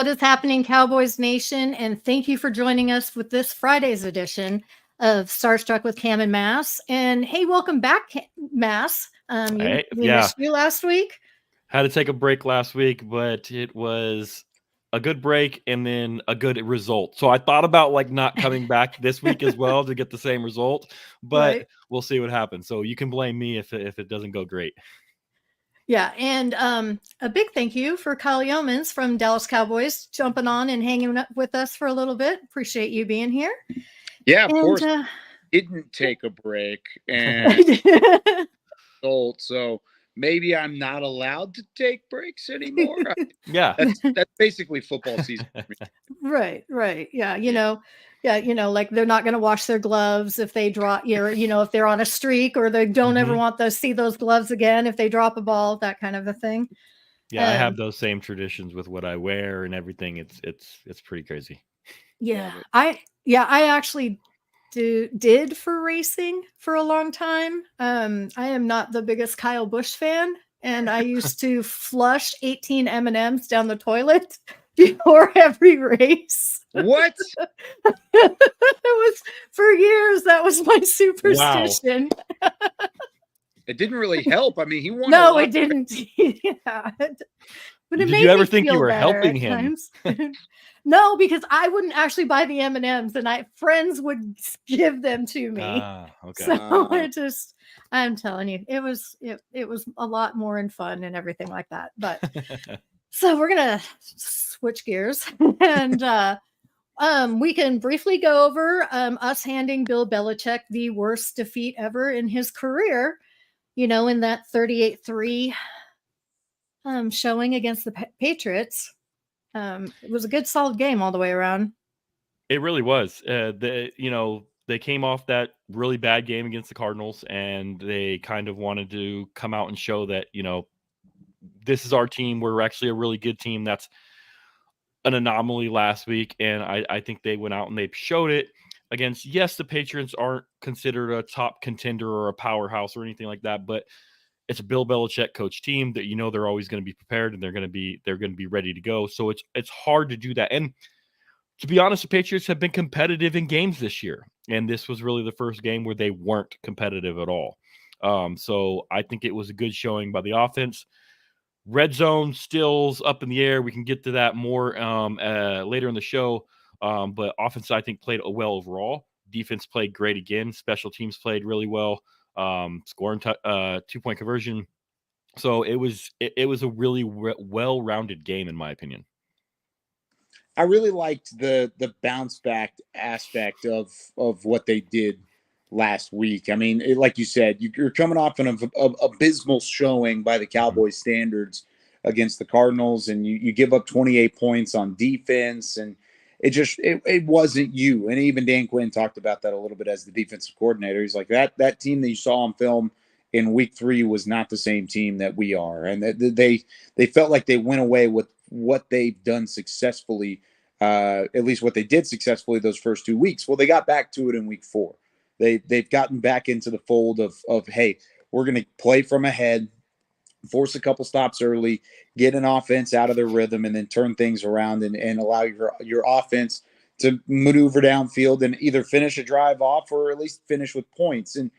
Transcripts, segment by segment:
What is happening, Cowboys Nation? And thank you for joining us with this Friday's edition of Starstruck with Cam and Mass. And hey, welcome back, Mass. We Yeah, missed you last week. had to take a break last week, but it was a good break and then a good result. So I thought about like not coming back this week as well to get the same result, but Right. we'll see what happens. So you can blame me if it doesn't go great. Yeah. And a big thank you for Kyle Youmans from Dallas Cowboys jumping on and hanging up with us for a little bit. Appreciate you being here. Yeah, of And course. Didn't take a break and so maybe I'm not allowed to take breaks anymore. Yeah. That's basically football season for me. Right. Yeah. Like they're not going to wash their gloves if they drop, if they're on a streak, or they don't ever want to see those gloves again if they drop a ball, that kind of a thing. Yeah, I have those same traditions with what I wear and everything. It's pretty crazy. Yeah. I actually did for racing for a long time. I am not the biggest Kyle Busch fan, and I used to flush 18 M&Ms down the toilet before every race. What? It was for years. That was my superstition. Wow. It didn't really help. I mean, he won. No, it didn't. Yeah. But it Did made you ever me think you feel were better helping at him? times. No, because I wouldn't actually buy the M&Ms, and friends would give them to me. Okay. So I'm telling you, it was a lot more in fun and everything like that. But so we're gonna switch gears and we can briefly go over us handing Bill Belichick the worst defeat ever in his career. In that 38-3 showing against the Patriots. It was a good, solid game all the way around. It really was. They came off that really bad game against the Cardinals, and they kind of wanted to come out and show that, this is our team. We're actually a really good team. That's an anomaly last week, and I think they went out and they showed it against, yes, the Patriots aren't considered a top contender or a powerhouse or anything like that, but it's a Bill Belichick coach team that they're always going to be prepared and they're going to be ready to go. So it's hard to do that. And to be honest, the Patriots have been competitive in games this year, and this was really the first game where they weren't competitive at all. So I think it was a good showing by the offense. Red zone stills up in the air. We can get to that more later in the show. But offense, I think, played well overall. Defense played great again. Special teams played really well. Scoring 2-point conversion. So it was a really well-rounded game, in my opinion. I really liked the bounce back aspect of what they did last week. I mean, like you said, you're coming off an abysmal showing by the Cowboys standards against the Cardinals, and you give up 28 points on defense, and it wasn't you. And even Dan Quinn talked about that a little bit as the defensive coordinator. He's like, that team that you saw on film in week 3 was not the same team that we are, and they felt like they went away with what they've done successfully, at least what they did successfully those first 2 weeks. Well, they got back to it in week 4. They've gotten back into the fold of hey, we're going to play from ahead, force a couple stops early, get an offense out of their rhythm, and then turn things around and allow your offense to maneuver downfield and either finish a drive off or at least finish with points. And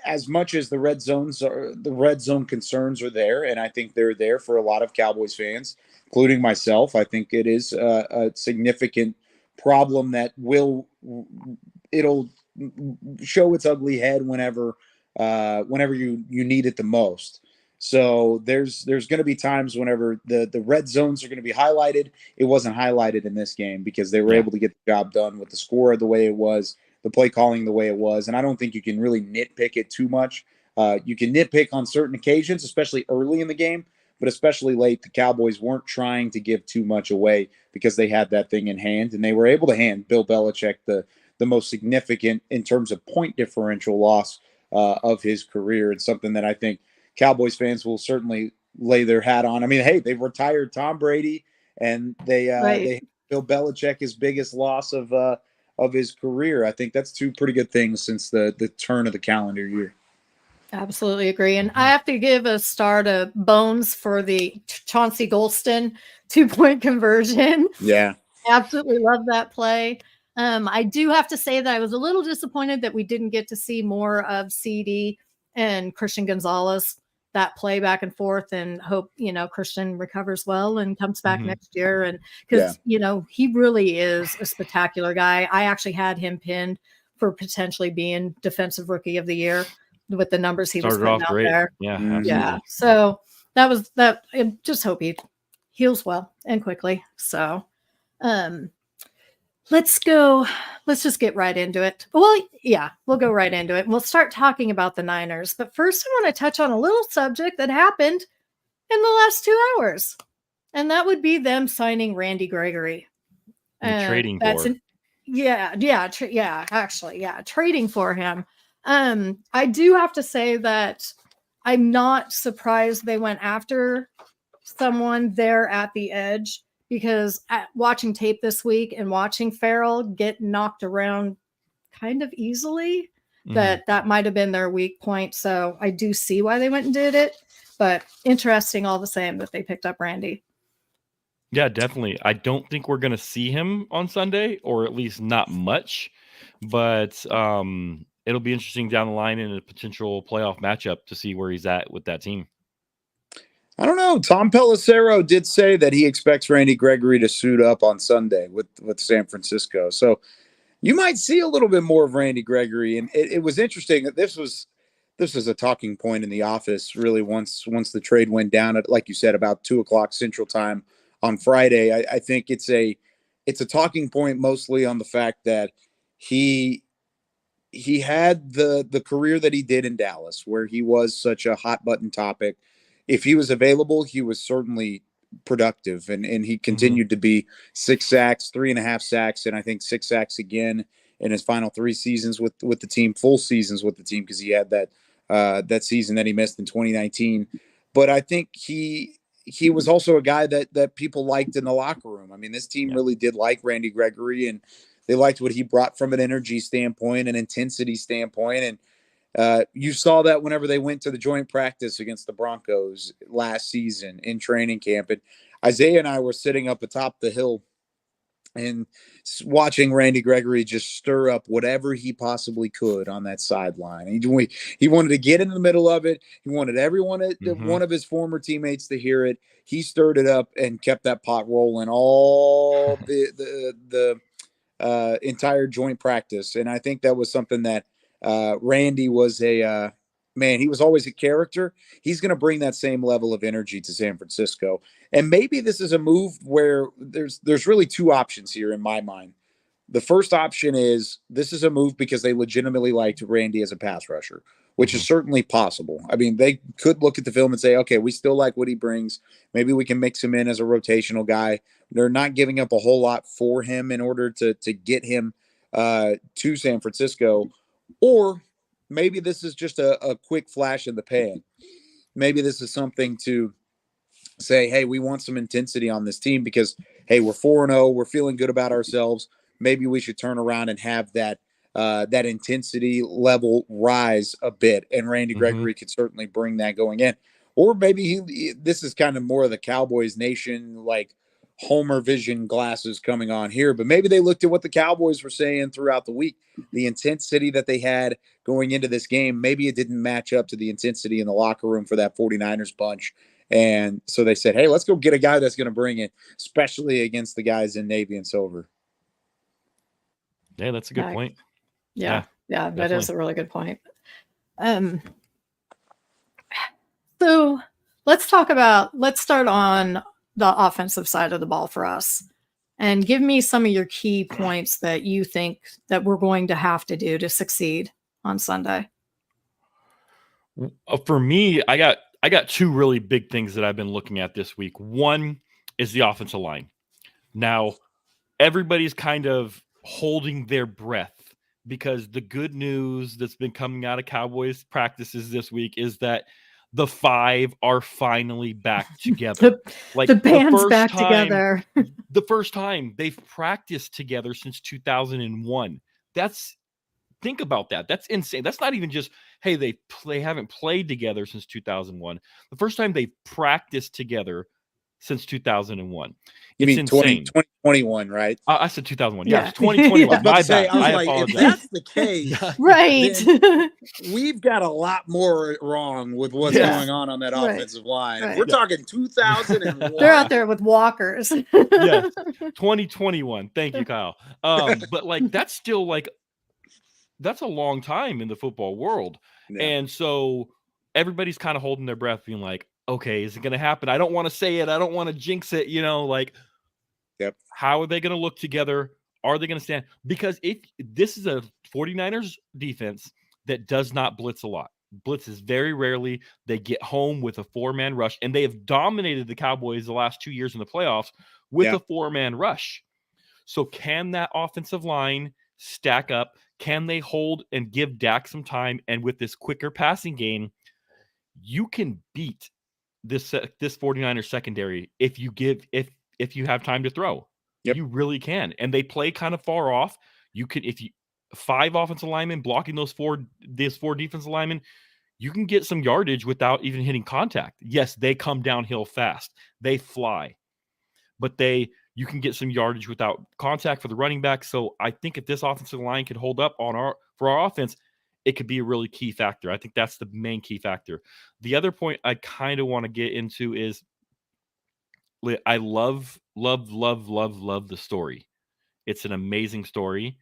as much as the red zone concerns are there, and I think they're there for a lot of Cowboys fans, including myself, I think it is a significant problem that it'll show its ugly head whenever you need it the most. So there's going to be times whenever the red zones are going to be highlighted. It wasn't highlighted in this game because they were able to get the job done with the score the way it was, the play calling the way it was, and I don't think you can really nitpick it too much. You can nitpick on certain occasions, especially early in the game, but especially late. The Cowboys weren't trying to give too much away because they had that thing in hand, and they were able to hand Bill Belichick the most significant in terms of point differential loss of his career. It's something that I think Cowboys fans will certainly lay their hat on. I mean, hey, they've retired Tom Brady, and they Bill Belichick his biggest loss of his career. I think that's 2 pretty good things since the turn of the calendar year. Absolutely agree. And I have to give a star to Bones for the Chauncey Golston 2-point conversion. Yeah. Absolutely love that play. I do have to say that I was a little disappointed that we didn't get to see more of CD and Christian Gonzalez, that play back and forth, and hope, Christian recovers well and comes back next year. And because, he really is a spectacular guy. I actually had him pinned for potentially being defensive rookie of the year with the numbers he was putting out there. Yeah, absolutely. Yeah. So that was that. I just hope he heals well and quickly. So, let's just get right into it. Well, yeah, we'll go right into it. We'll start talking about the Niners. But first, I want to touch on a little subject that happened in the last 2 hours. And that would be them signing Randy Gregory. And trading for him. Trading for him. I do have to say that I'm not surprised they went after someone there at the edge, because watching tape this week and watching Farrell get knocked around kind of easily, that might have been their weak point. So I do see why they went and did it, but interesting all the same that they picked up Randy. Yeah, definitely. I don't think we're going to see him on Sunday, or at least not much, but it'll be interesting down the line in a potential playoff matchup to see where he's at with that team. I don't know. Tom Pelissero did say that he expects Randy Gregory to suit up on Sunday with San Francisco. So you might see a little bit more of Randy Gregory. And it was interesting that this was a talking point in the office, really, once the trade went down at, like you said, about 2:00 Central Time on Friday. I think it's a talking point mostly on the fact that he had the career that he did in Dallas, where he was such a hot button topic. If he was available, he was certainly productive, and he continued to be 6 sacks, 3.5 sacks, and I think 6 sacks again in his final 3 seasons with the team, full seasons with the team, because he had that season that he missed in 2019. But I think he was also a guy that people liked in the locker room. I mean, this team really did like Randy Gregory, and they liked what he brought from an energy standpoint, an intensity standpoint, and you saw that whenever they went to the joint practice against the Broncos last season in training camp. And Isaiah and I were sitting up atop the hill and watching Randy Gregory just stir up whatever he possibly could on that sideline. He wanted to get in the middle of it. He wanted everyone, one of his former teammates, to hear it. He stirred it up and kept that pot rolling all the entire joint practice. And I think that was something that Randy was he was always a character. He's going to bring that same level of energy to San Francisco. And maybe this is a move where there's really 2 options here in my mind. The first option is this is a move because they legitimately liked Randy as a pass rusher, which is certainly possible. I mean, they could look at the film and say, okay, we still like what he brings. Maybe we can mix him in as a rotational guy. They're not giving up a whole lot for him in order to get him to San Francisco. Or maybe this is just a quick flash in the pan. Maybe this is something to say, hey, we want some intensity on this team because, hey, we're 4-0. We're feeling good about ourselves. Maybe we should turn around and have that intensity level rise a bit. And Randy Gregory could certainly bring that going in. Or maybe this is kind of more of the Cowboys Nation, like Homer vision glasses coming on here, but maybe they looked at what the Cowboys were saying throughout the week, the intensity that they had going into this game. Maybe it didn't match up to the intensity in the locker room for that 49ers bunch. And so they said, hey, let's go get a guy that's going to bring it, especially against the guys in navy and silver. Yeah, that's a good point. Yeah, that is a really good point. So let's start on the offensive side of the ball for us, and give me some of your key points that you think that we're going to have to do to succeed on Sunday. For me, I got 2 really big things that I've been looking at this week. One is the offensive line. Now, everybody's kind of holding their breath because the good news that's been coming out of Cowboys practices this week is that the 5 are finally back together. The band's back together. The first time they've practiced together since 2001. That's think about that. That's insane. That's not even just, hey, they haven't played together since 2001. The first time they practiced together since 2001. You It's mean insane. 2021, right? I said 2001. Yeah, Yeah. it's 2021. I was about My to say, bad. I was I like, if apologize. that's the case, Right. then we've got a lot more wrong with what's Yeah. going on that Right. offensive line. If Right. we're talking 2001, They're out there with walkers. Yes, 2021. Thank you, Kyle. But like that's still like that's a long time in the football world. Yeah. And so everybody's kind of holding their breath, being like, okay, is it going to happen? I don't want to say it. I don't want to jinx it. Like, Yep. how are they going to look together? Are they going to stand? Because if this is a 49ers defense that does not blitz a lot, blitzes very rarely. They get home with a 4-man rush, and they have dominated the Cowboys the last 2 years in the playoffs with a 4-man rush. So can that offensive line stack up? Can they hold and give Dak some time? And with this quicker passing game, you can beat this 49ers secondary if you have time to throw. Yep. You really can. And they play kind of far off. You can, if you 5 offensive linemen blocking those 4 defensive linemen, you can get some yardage without even hitting contact. Yes, they come downhill fast. They fly. But you can get some yardage without contact for the running back. So I think if this offensive line could hold up for our offense, it could be a really key factor. I think that's the main key factor. The other point I kind of want to get into is I love the story. It's an amazing story.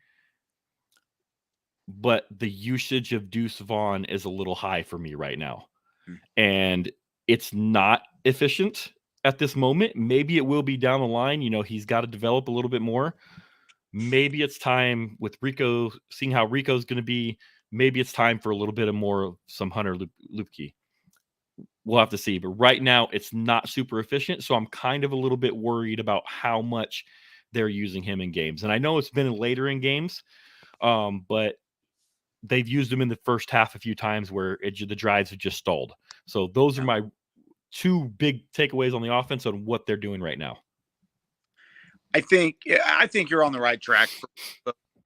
But the usage of Deuce Vaughn is a little high for me right now. And it's not efficient at this moment. Maybe it will be down the line. He's got to develop a little bit more. Maybe it's time with Rico, seeing how Rico's going to be. Maybe it's time for a little bit of more some Hunter Luepke. We'll have to see. But right now, it's not super efficient. So I'm kind of a little bit worried about how much they're using him in games. And I know it's been later in games, but they've used him in the first half a few times where the drives have just stalled. So those are my 2 big takeaways on the offense on what they're doing right now. I think you're on the right track.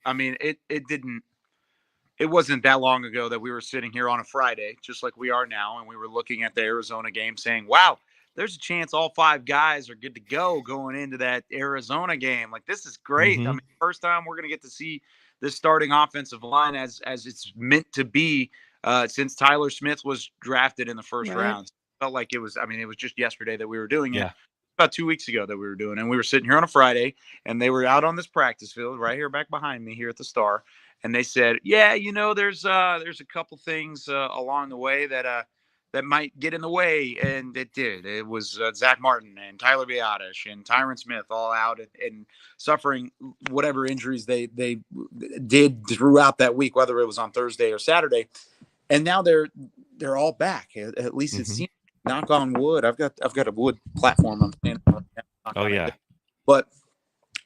I mean, it wasn't that long ago that we were sitting here on a Friday, just like we are now, and we were looking at the Arizona game saying, wow, there's a chance all 5 guys are good to go going into that Arizona game. Like, this is great. Mm-hmm. I mean, first time we're going to get to see this starting offensive line as it's meant to be since Tyler Smith was drafted in the first round. So it felt like it was just yesterday that we were doing it. About 2 weeks ago that we were doing it. And we were sitting here on a Friday, and they were out on this practice field right here back behind me here at the Star. And they said, yeah, there's a couple things along the way that might get in the way. And it did. It was Zach Martin and Tyler Biadasz and Tyron Smith all out and suffering whatever injuries they did throughout that week, whether it was on Thursday or Saturday. And now they're all back. At least it seems. Knock on wood. I've got a wood platform I'm standing on. Oh yeah. But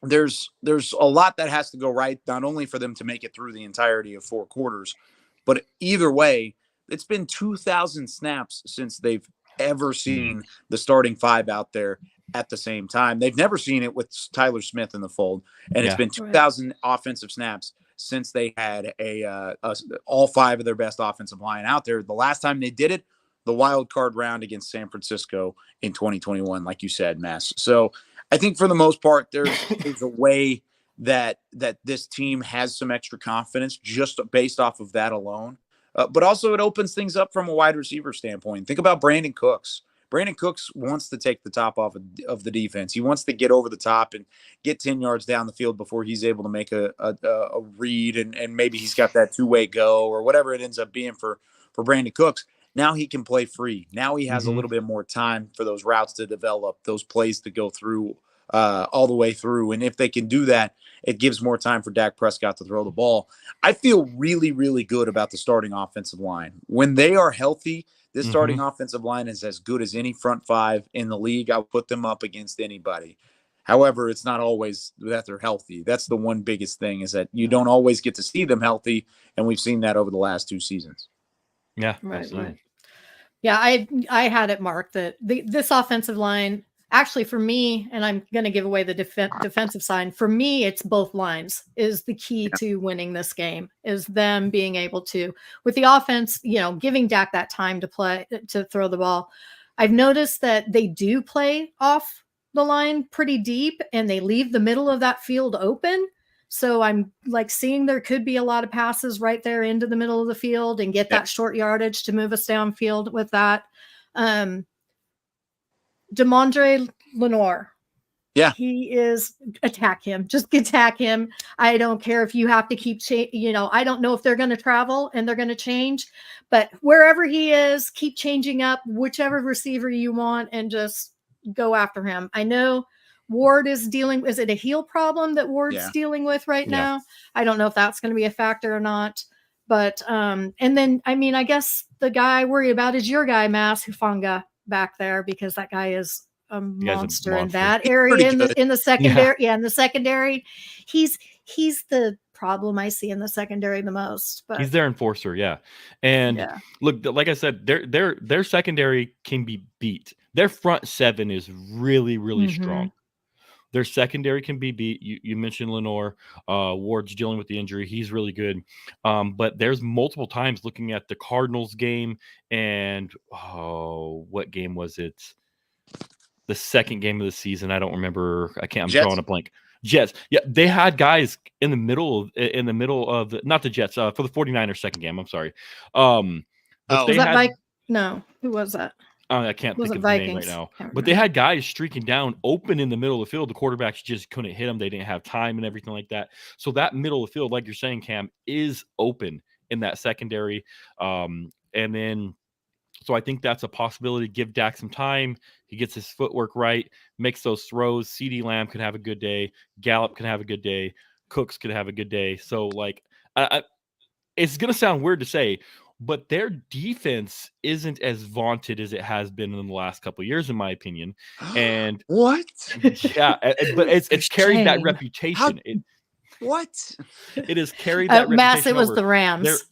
there's a lot that has to go right, not only for them to make it through the entirety of 4 quarters, but either way, it's been 2,000 snaps since they've ever seen the starting 5 out there at the same time. They've never seen it with Tyler Smith in the fold, and it's been 2,000 offensive snaps since they had all 5 of their best offensive line out there. The last time they did it, the wild card round against San Francisco in 2021, like you said, Mess. So I think for the most part, there's a way that this team has some extra confidence just based off of that alone. But also it opens things up from a wide receiver standpoint. Think about Brandon Cooks. Brandon Cooks wants to take the top off of the defense. He wants to get over the top and get 10 yards down the field before he's able to make a read, and maybe he's got that 2-way go or whatever it ends up being for Brandon Cooks. Now he can play free. Now he has a little bit more time for those routes to develop, those plays to go through all the way through. And if they can do that, it gives more time for Dak Prescott to throw the ball. I feel really, really good about the starting offensive line. When they are healthy, this starting offensive line is as good as any front 5 in the league. I'll put them up against anybody. However, it's not always that they're healthy. That's the one biggest thing, is that you don't always get to see them healthy, and we've seen that over the last 2 seasons. Yeah, right. Yeah, I had it marked that this offensive line actually for me, and I'm going to give away the defensive side. For me, it's both lines is the key to winning this game, is them being able to, with the offense, giving Dak that time to throw the ball. I've noticed that they do play off the line pretty deep and they leave the middle of that field open. So I'm like seeing there could be a lot of passes right there into the middle of the field and get that short yardage to move us downfield with that. Demondre Lenore. Yeah. He is, attack him. Just attack him. I don't care if you have to keep, I don't know if they're going to travel and they're going to change, but wherever he is, keep changing up whichever receiver you want and just go after him. I know Ward is it a heel problem that Ward's dealing with right now? I don't know if that's going to be a factor or not, but, and then, I guess the guy I worry about is your guy, Mass Hufanga back there, because that guy is a monster in that area in the secondary. Yeah, in the secondary. He's the problem I see in the secondary the most. But he's their enforcer, And look, like I said, their secondary can be beat. Their front seven is really, really strong. Their secondary can be beat. You mentioned Lenore. Ward's dealing with the injury. He's really good. But there's multiple times looking at the Cardinals game and what game was it? The second game of the season. I don't remember. I'm drawing a blank. Jets. Yeah, they had guys in the middle of the, not the Jets, for the 49ers second game. I'm sorry. Was that No, who was that? I can't think of the name right now. But they had guys streaking down open in the middle of the field. The quarterbacks just couldn't hit them. They didn't have time and everything like that. So that middle of the field, like you're saying, Cam, is open in that secondary. And then, so I think that's a possibility. Give Dak some time. He gets his footwork right, makes those throws. CeeDee Lamb can have a good day. Gallup can have a good day. Cooks could have a good day. So, it's going to sound weird to say, but their defense isn't as vaunted as it has been in the last couple of years, in my opinion. And what? Yeah, but it's carried that reputation. It has carried that reputation. Mass, it was the Rams.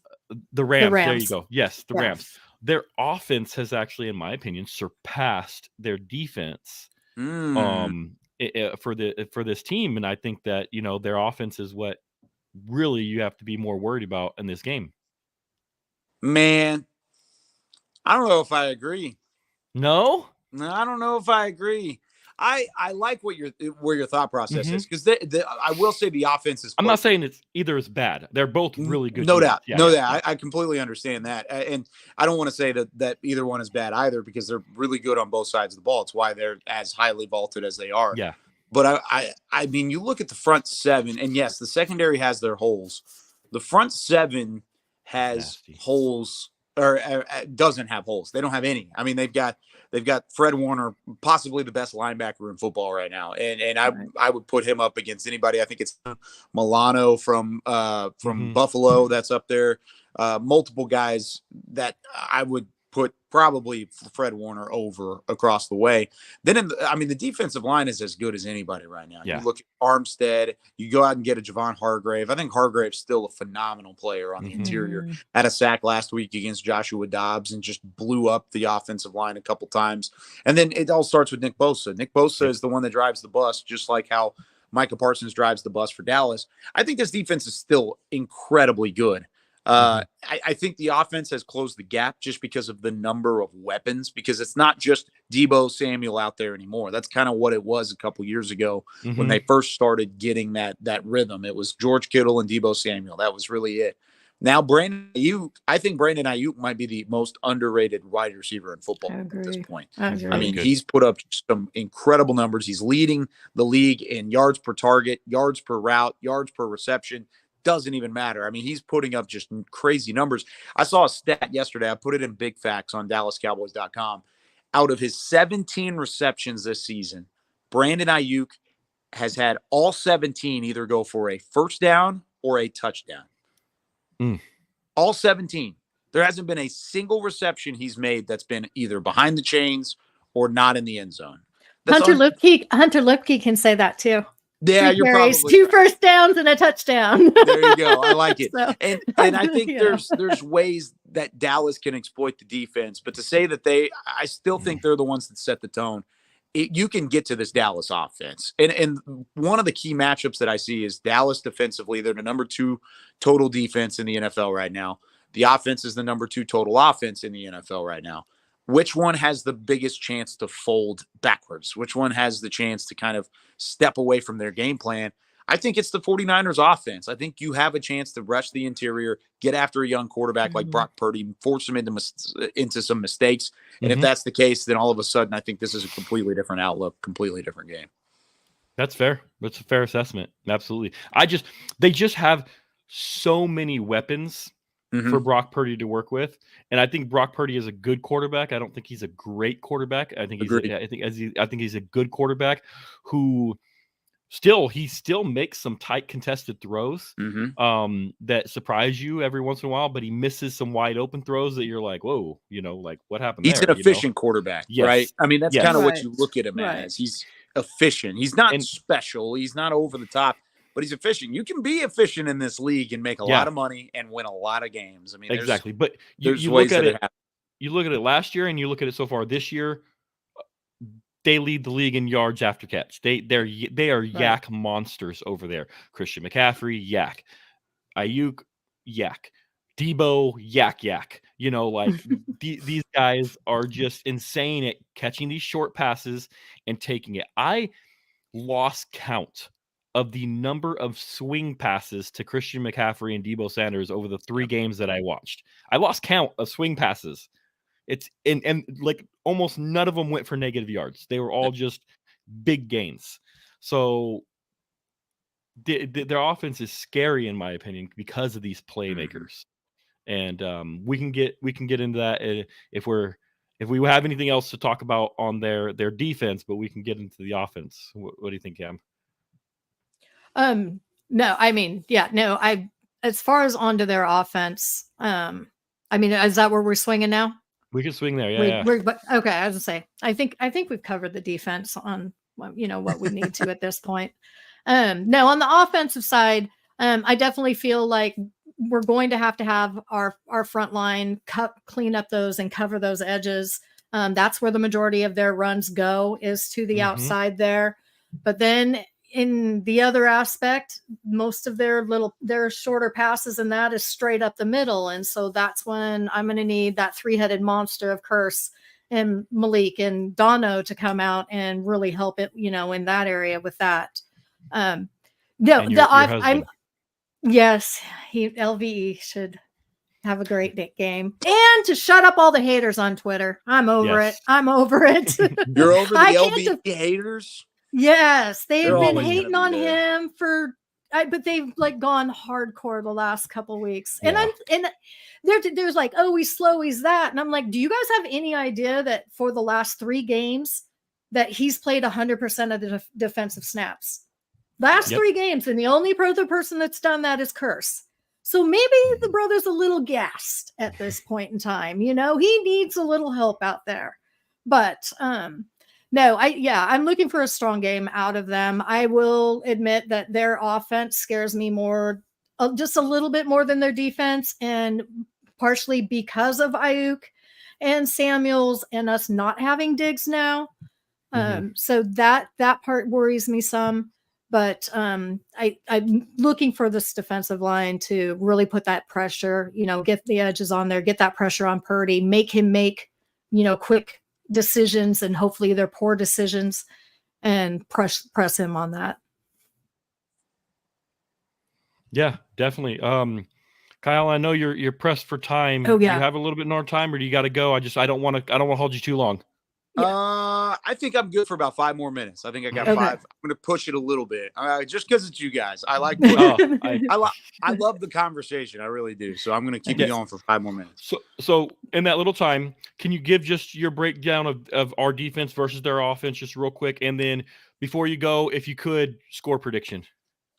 The Rams. There you go. Yes, the Rams. Their offense has actually, in my opinion, surpassed their defense for this team. And I think that, their offense is what really you have to be more worried about in this game. Man, I don't know if I agree. No, I don't know if I agree. I like where your thought process is, because I will say the offense is. I'm not saying it's either is bad. They're both really good. No doubt. I completely understand that, and I don't want to say that either one is bad either, because they're really good on both sides of the ball. It's why they're as highly vaulted as they are. Yeah. But I mean, you look at the front seven, and yes, the secondary has their holes. The front seven has holes, or doesn't have holes. They don't have any. I mean, they've got Fred Warner, possibly the best linebacker in football right now, and I would put him up against anybody. I think it's Milano from Buffalo that's up there. Multiple guys that I would put probably Fred Warner over across the way. Then, the defensive line is as good as anybody right now. Yeah. You look at Armstead, you go out and get a Javon Hargrave. I think Hargrave's still a phenomenal player on the interior. Had a sack last week against Joshua Dobbs and just blew up the offensive line a couple times. And then it all starts with Nick Bosa. Nick Bosa is the one that drives the bus, just like how Micah Parsons drives the bus for Dallas. I think this defense is still incredibly good. I think the offense has closed the gap just because of the number of weapons, because it's not just Deebo Samuel out there anymore. That's kind of what it was a couple years ago when they first started getting that rhythm. It was George Kittle and Deebo Samuel. That was really it. Now, I think Brandon Ayuk might be the most underrated wide receiver in football at this point. I mean, he's put up some incredible numbers. He's leading the league in yards per target, yards per route, yards per reception. Doesn't even matter. I mean, he's putting up just crazy numbers. I saw a stat yesterday. I put it in Big Facts on DallasCowboys.com. Out of his 17 receptions this season, Brandon Ayuk has had all 17 either go for a first down or a touchdown. All 17. There hasn't been a single reception he's made that's been either behind the chains or not in the end zone. Hunter Lipke can say that too. Yeah, you're probably two first downs and a touchdown. There you go. I like it. So, and I think there's ways that Dallas can exploit the defense, but to say that I still think they're the ones that set the tone. you can get to this Dallas offense. And one of the key matchups that I see is Dallas defensively. They're the number 2 total defense in the NFL right now. The offense is the number 2 total offense in the NFL right now. Which one has the biggest chance to fold backwards? Which one has the chance to kind of step away from their game plan? I think it's the 49ers offense. I think you have a chance to rush the interior, get after a young quarterback like Brock Purdy, force him into some mistakes. And if that's the case, then all of a sudden I think this is a completely different outlook, completely different game. That's fair. That's a fair assessment. Absolutely. They just have so many weapons for Brock Purdy to work with. And I think Brock Purdy is a good quarterback. I don't think he's a great quarterback. I think he's a good quarterback who he still makes some tight contested throws that surprise you every once in a while, but he misses some wide open throws that you're like, whoa, like what happened He's there? An efficient quarterback, right? I mean, that's kind of what you look at him as. He's efficient. He's not special. He's not over the top, but he's efficient. You can be efficient in this league and make a lot of money and win a lot of games. I mean, exactly. But you look at it last year and you look at it so far this year. They lead the league in yards after catch. They are yak monsters over there. Christian McCaffrey, yak. Ayuk, yak. Debo, yak. These guys are just insane at catching these short passes and taking it. I lost count of the number of swing passes to Christian McCaffrey and Debo Sanders over the 3 games that I watched. I lost count of swing passes. It's and like almost none of them went for negative yards. They were all just big gains. So their offense is scary in my opinion because of these playmakers. And we can get into that if we have anything else to talk about on their defense, but we can get into the offense. What do you think, Cam? No, I mean, as far as onto their offense, I mean, is that where we're swinging now? We can swing there, But okay, I was gonna say, I think we've covered the defense on what we need to at this point. No, on the offensive side, I definitely feel like we're going to have our front line clean up those and cover those edges. That's where the majority of their runs go, is to the outside there. But then in the other aspect, most of their shorter passes and that is straight up the middle. And so that's when I'm going to need that 3-headed monster of Curse and Malik and Dono to come out and really help it, in that area with that. LVE should have a great game, and to shut up all the haters on Twitter. I'm over it. I'm over it. You're over the LVE haters? Yes, they've been hating on him but they've gone hardcore the last couple weeks. And there's like, oh, he's slow, he's that. And I'm like, do you guys have any idea that for the last 3 games that he's played 100% of the defensive snaps? Last 3 games, and the only other person that's done that is Curse. So maybe the brother's a little gassed at this point in time. He needs a little help out there. But no, I'm looking for a strong game out of them. I will admit that their offense scares me more, just a little bit more than their defense, and partially because of Ayuk and Samuels and us not having Diggs now. So that part worries me some. But I'm looking for this defensive line to really put that pressure, get the edges on there, get that pressure on Purdy, make him make, quick decisions, and hopefully they're poor decisions, and press him on that. Yeah, definitely. Kyle, I know you're pressed for time. Oh, yeah. Do you have a little bit more time, or do you got to go? I don't want to hold you too long. I think I'm good for about 5 more minutes. I think I got 5. I'm going to push it a little bit, just because it's you guys. I like. I love the conversation. I really do. So I'm going to keep it going for 5 more minutes. So in that little time, can you give just your breakdown of our defense versus their offense, just real quick, and then before you go, if you could, score prediction.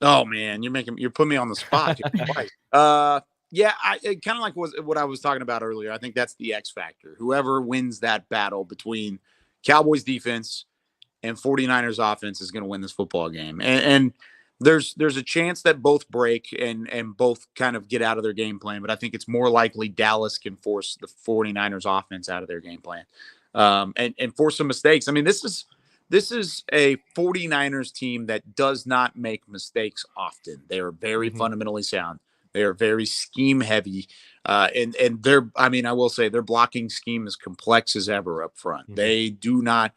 Oh man, you're putting me on the spot. Yeah, I kind of like what I was talking about earlier. I think that's the X factor. Whoever wins that battle between Cowboys defense and 49ers offense is going to win this football game. And there's a chance that both break and both kind of get out of their game plan, but I think it's more likely Dallas can force the 49ers offense out of their game plan and force some mistakes. I mean, this This is a 49ers team that does not make mistakes often. They are very fundamentally sound. They are very scheme heavy. And they're, I mean, I will say their blocking scheme is complex as ever up front. They do not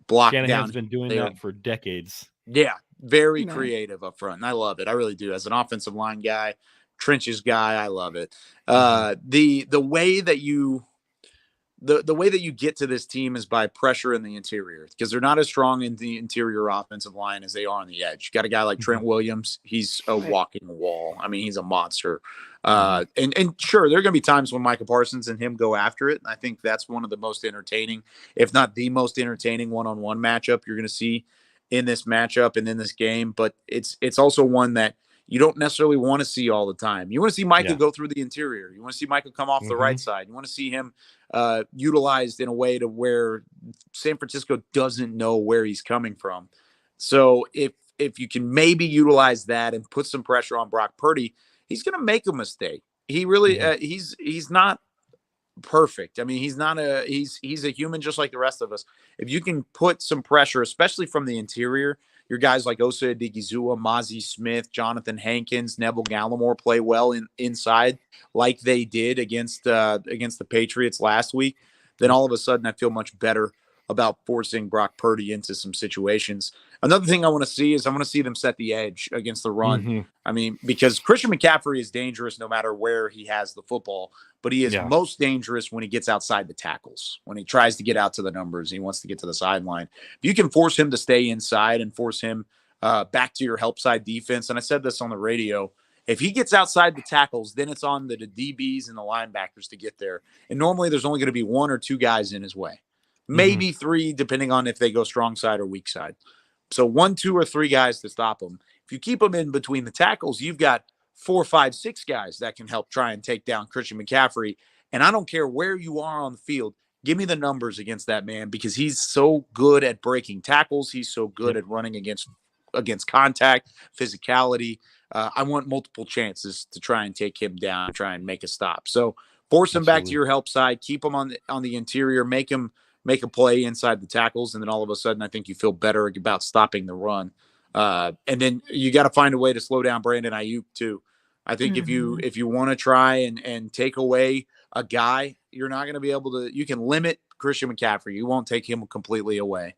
block Shanahan's down. been doing that for decades. Yeah, very creative up front. And I love it. I really do. As an offensive line guy, trenches guy, I love it. The way that you the way that you get to this team is by pressure in the interior, because they're not as strong in the interior offensive line as they are on the edge. You got a guy like Trent Williams. He's a walking wall. I mean, he's a monster. And sure, there are going to be times when Micah Parsons and him go after it. And I think that's one of the most entertaining, if not the most entertaining one-on-one matchup you're going to see in this matchup and in this game. But it's also one that you don't necessarily want to see all the time. You want to see Micah go through the interior. You want to see Micah come off the right side. You want to see him utilized in a way to where San Francisco doesn't know where he's coming from. So if you can maybe utilize that and put some pressure on Brock Purdy, he's going to make a mistake. He really he's not perfect. I mean, he's a human just like the rest of us. If you can put some pressure, especially from the interior, your guys like Osa Odigizua, Mozzie Smith, Jonathan Hankins, Neville Gallimore play well inside like they did against the Patriots last week, then all of a sudden I feel much better about forcing Brock Purdy into some situations. Another thing I want to see is I want to see them set the edge against the run. I mean, because Christian McCaffrey is dangerous no matter where he has the football, but he is most dangerous when he gets outside the tackles, when he tries to get out to the numbers. He wants to get to the sideline. If you can force him to stay inside and force him back to your help side defense, and I said this on the radio, if he gets outside the tackles, then it's on the DBs and the linebackers to get there. And normally there's only going to be one or two guys in his way. Maybe three, depending on if they go strong side or weak side. So 1, 2, or 3 guys to stop them. If you keep them in between the tackles, you've got 4, 5, 6 guys that can help try and take down Christian McCaffrey. And I don't care where you are on the field. Give me the numbers against that man, because he's so good at breaking tackles. He's so good at running against contact, physicality. I want multiple chances to try and take him down, try and make a stop. So force him back to your help side, keep him on the interior, make a play inside the tackles, and then all of a sudden I think you feel better about stopping the run. And then you got to find a way to slow down Brandon Ayuk too. I think if you want to try and take away a guy, you're not going to be able to. You can limit Christian McCaffrey. You won't take him completely away,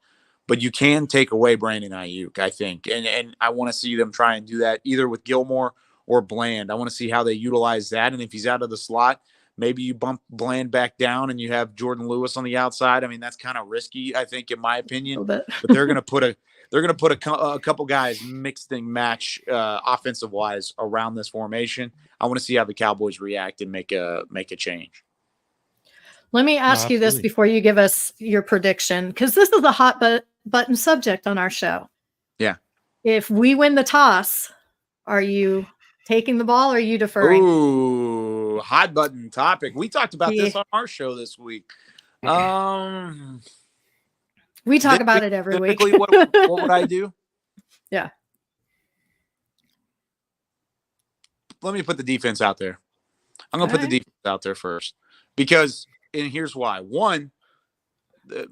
but you can take away Brandon Ayuk, I think. And I want to see them try and do that either with Gilmore or Bland. I want to see how they utilize that. And if he's out of the slot, maybe you bump Bland back down and you have Jordan Lewis on the outside. I mean, that's kind of risky, I think, in my opinion. But they're going to put a couple guys mixed and match offensive wise around this formation. I want to see how the Cowboys react and make a change. Let me ask you this before you give us your prediction, because this is a hot button subject on our show. Yeah. If we win the toss, are you taking the ball or are you deferring? Ooh, hot button topic. We talked about this on our show this week. We talk about it every week. what would I do? Yeah. Let me put the defense out there. I'm going to put the defense out there first, because, and here's why. One,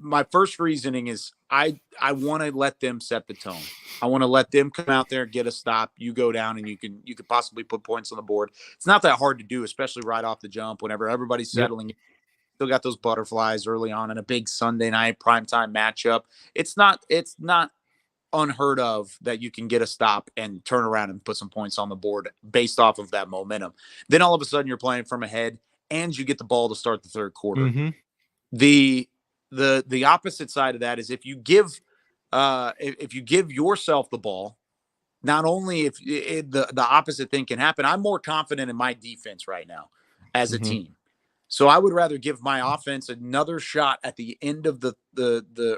my first reasoning is I want to let them set the tone. I want to let them come out there and get a stop. You go down and you could possibly put points on the board. It's not that hard to do, especially right off the jump whenever everybody's settling. Still got those butterflies early on in a big Sunday night primetime matchup. It's not unheard of that you can get a stop and turn around and put some points on the board based off of that momentum. Then all of a sudden you're playing from ahead and you get the ball to start the third quarter. The opposite side of that is if you give yourself the ball, not only if the opposite thing can happen. I'm more confident in my defense right now as a team. So I would rather give my offense another shot at the end of the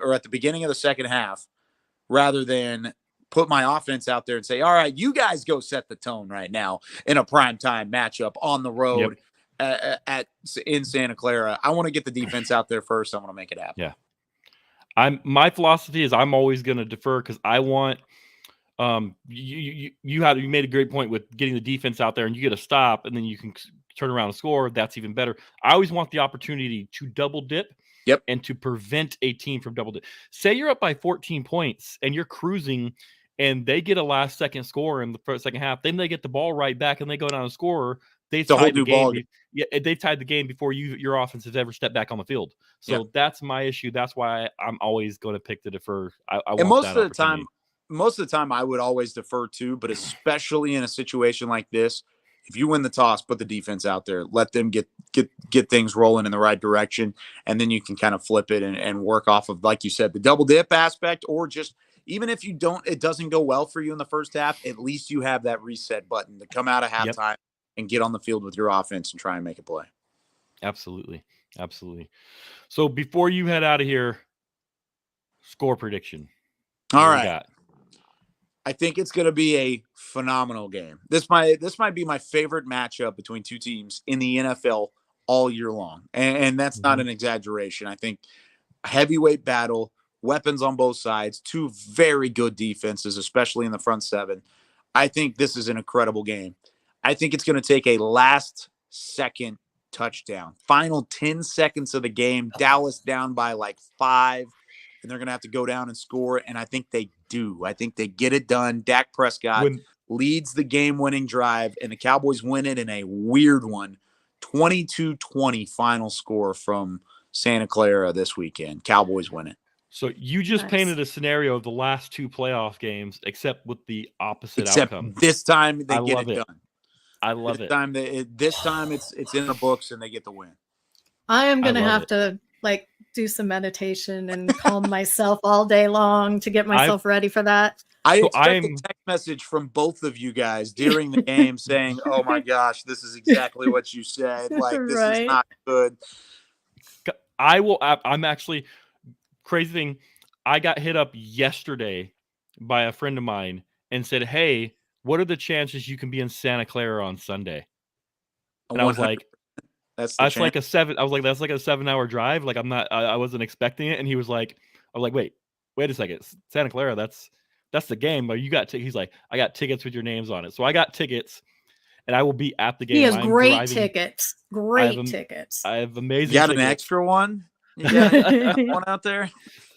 or at the beginning of the second half, rather than put my offense out there and say, all right, you guys go set the tone right now in a primetime matchup on the road in Santa Clara. I want to get the defense out there first. I want to make it happen. Yeah. My philosophy is I'm always going to defer, because I want you made a great point with getting the defense out there and you get a stop and then you can turn around and score. That's even better. I always want the opportunity to double dip Yep. And to prevent a team from double digits. Say you're up by 14 points and you're cruising and they get a last second score in the first second half, then they get the ball right back and they go down and score. They tied the game. They tied the game before your offense has ever stepped back on the field. So that's my issue. That's why I'm always going to pick to defer. I want most of the time I would always defer too, but especially in a situation like this, if you win the toss, put the defense out there, let them get things rolling in the right direction, and then you can kind of flip it and work off of, like you said, the double dip aspect, or just even if it doesn't go well for you in the first half, at least you have that reset button to come out of halftime and get on the field with your offense and try and make a play. Absolutely. So before you head out of here, score prediction. All right. I think it's going to be a phenomenal game. This might be my favorite matchup between two teams in the NFL all year long. And that's not an exaggeration. I think heavyweight battle, weapons on both sides, two very good defenses, especially in the front seven. I think this is an incredible game. I think it's going to take a last second touchdown. Final 10 seconds of the game, Dallas down by like 5. And they're going to have to go down and score. And I think they do. I think they get it done. Dak Prescott leads the game-winning drive, and the Cowboys win it in a weird one. 22-20 final score from Santa Clara this weekend. Cowboys win it. So you just painted a scenario of the last 2 playoff games, except with the opposite outcome. This time they get it done. I love it. This time it's in the books and they get the win. I am going to have to do some meditation and calm myself all day long to get myself ready for that. I expect a text message from both of you guys during the game saying, "Oh my gosh, this is exactly what you said. Like, this is not good." I'm actually crazy thing. I got hit up yesterday by a friend of mine and said, "Hey, what are the chances you can be in Santa Clara on Sunday?" And I was like, that's like a 7-hour drive. Like I wasn't expecting it. And he was like, I was like, wait a second. Santa Clara, that's the game. But you got he's like, I got tickets with your names on it. So I got tickets and I will be at the game. He has great tickets. Tickets. I have amazing You got tickets. An extra one? You got one out there?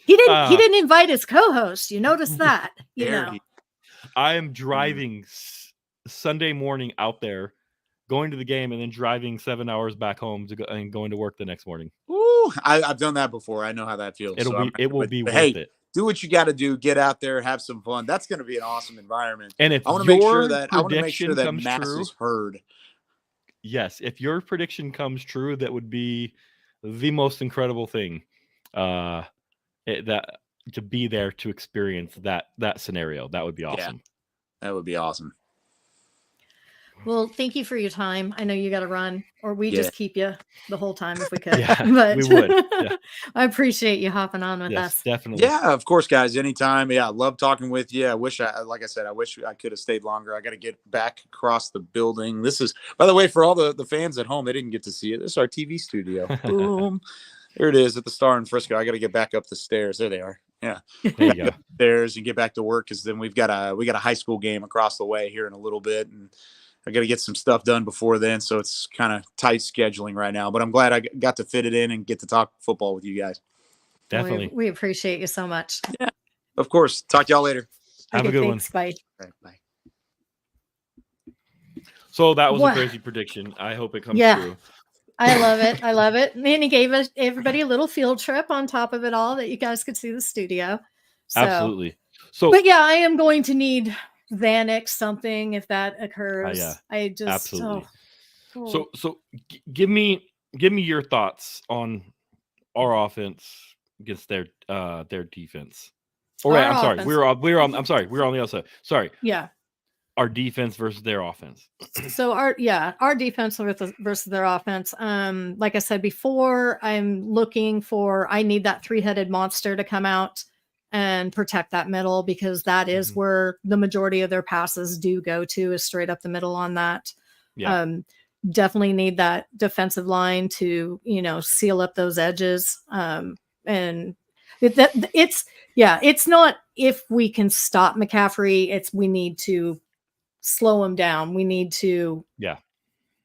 He didn't invite his co-host. You noticed that? I am driving Sunday morning out there, going to the game, and then driving 7 hours back home and going to work the next morning. Ooh, I've done that before. I know how that feels. It will be worth it. Do what you got to do. Get out there, have some fun. That's going to be an awesome environment. And if I want to make sure that mass is heard. Yes, if your prediction comes true, that would be the most incredible thing. That to be there to experience that scenario. That would be awesome. Yeah, that would be awesome. Well, thank you for your time. I know you got to run, or we just keep you the whole time if we could. But we would. Yeah. I appreciate you hopping on with us. Definitely. Yeah, of course, guys. Anytime. Yeah, I love talking with you. I wish I could have stayed longer. I got to get back across the building. This is, by the way, for all the fans at home, they didn't get to see it. This is our TV studio. Boom. There it is at the Star in Frisco. I got to get back up the stairs. There they are. Yeah. There you go. Stairs and get back to work, because then we got a high school game across the way here in a little bit, and I got to get some stuff done before then, so it's kind of tight scheduling right now. But I'm glad I got to fit it in and get to talk football with you guys. Definitely. We appreciate you so much. Yeah, of course. Talk to y'all later. Have a good one. Bye. Right, bye. So that was a crazy prediction. I hope it comes true. I love it. I love it. And he gave everybody a little field trip on top of it all, that you guys could see the studio. So, absolutely. So, but yeah, I am going to need Xanax something if that occurs. I just absolutely. So give me your thoughts on our offense against their defense. All right, I'm sorry. We're on the other side. Sorry. Yeah. Our defense versus their offense. So our defense versus their offense. Like I said before, I need that 3-headed monster to come out and protect that middle, because that is where the majority of their passes do go to, is straight up the middle on that. Yeah. Definitely need that defensive line to, seal up those edges. And it's not if we can stop McCaffrey, we need to slow him down. We need to,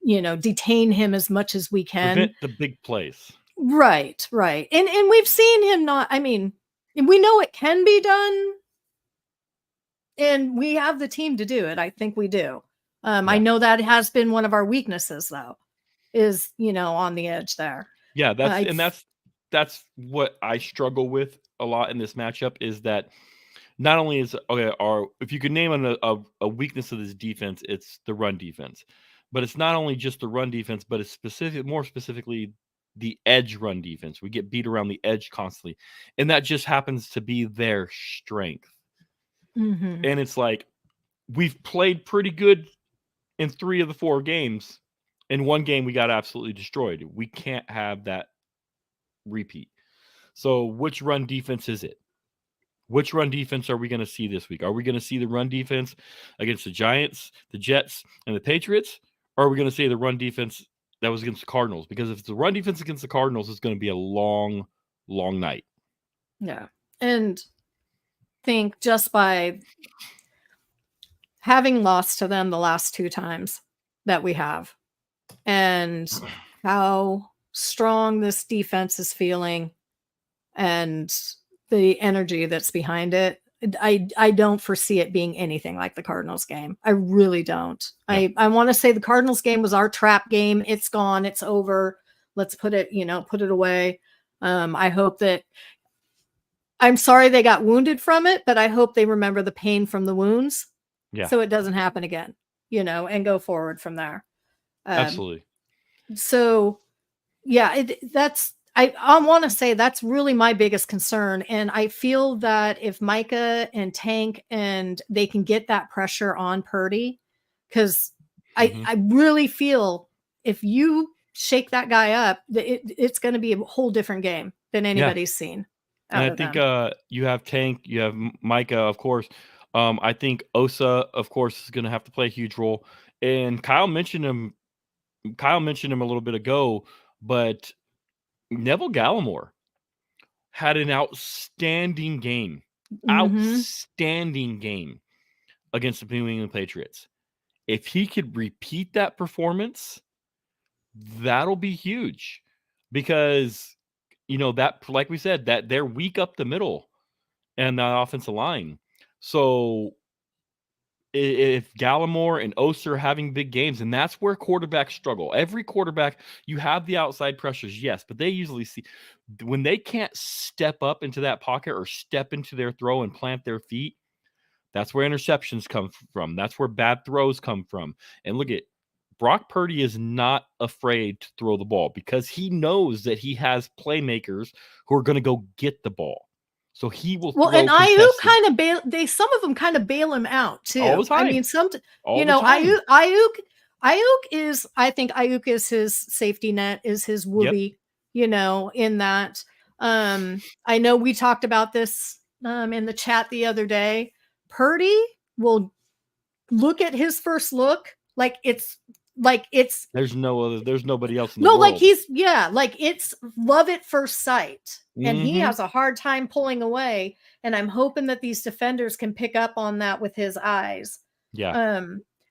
detain him as much as we can. Prevent the big plays. Right. And we've seen him not, I mean, we know it can be done, and we have the team to do it. I think we do. I know that has been one of our weaknesses, though, is, on the edge there. Yeah, that's what I struggle with a lot in this matchup, is that not only is if you could name a weakness of this defense, it's the run defense. But it's not only just the run defense, but it's more specifically the edge run defense. We get beat around the edge constantly, and that just happens to be their strength. Mm-hmm. And it's like, we've played pretty good in 3 of the 4 games. In one game, we got absolutely destroyed. We can't have that repeat. So which run defense is it? Which run defense are we going to see this week? Are we going to see the run defense against the Giants, the Jets, and the Patriots? Or are we going to see the run defense that was against the Cardinals? Because if it's the run defense against the Cardinals, it's going to be a long, long night. Yeah. And think just by having lost to them the last 2 times that we have, and how strong this defense is feeling, and the energy that's behind it, I don't foresee it being anything like the Cardinals game. I really don't. Yeah. I want to say the Cardinals game was our trap game. It's gone. It's over. Let's put it away. I hope that, I'm sorry they got wounded from it, but I hope they remember the pain from the wounds. Yeah. So it doesn't happen again, and go forward from there. Absolutely. So yeah, I want to say that's really my biggest concern. And I feel that if Micah and Tank, and they can get that pressure on Purdy, because I really feel if you shake that guy up, it's going to be a whole different game than anybody's seen. And I think you have Tank, you have Micah, of course. I think Osa, of course, is going to have to play a huge role. And Kyle mentioned him a little bit ago, but Neville Gallimore had an outstanding game. Outstanding game against the New England Patriots. If he could repeat that performance, that'll be huge. Because, that, like we said, that they're weak up the middle and the offensive line. So if Gallimore and Oster are having big games, and that's where quarterbacks struggle. Every quarterback, you have the outside pressures, yes, but they usually see when they can't step up into that pocket or step into their throw and plant their feet. That's where interceptions come from. That's where bad throws come from. And look at Brock Purdy is not afraid to throw the ball because he knows that he has playmakers who are going to go get the ball. So he will. Well, and Ayuk kind of some of them kind of bail him out too. All the time. I mean, Ayuk is, I think Ayuk is his safety net, is his whoopee, in that. I know we talked about this in the chat the other day. Purdy will look at his first look like it's there's nobody else in the world. It's love at first sight. And he has a hard time pulling away. And I'm hoping that these defenders can pick up on that with his eyes. Yeah.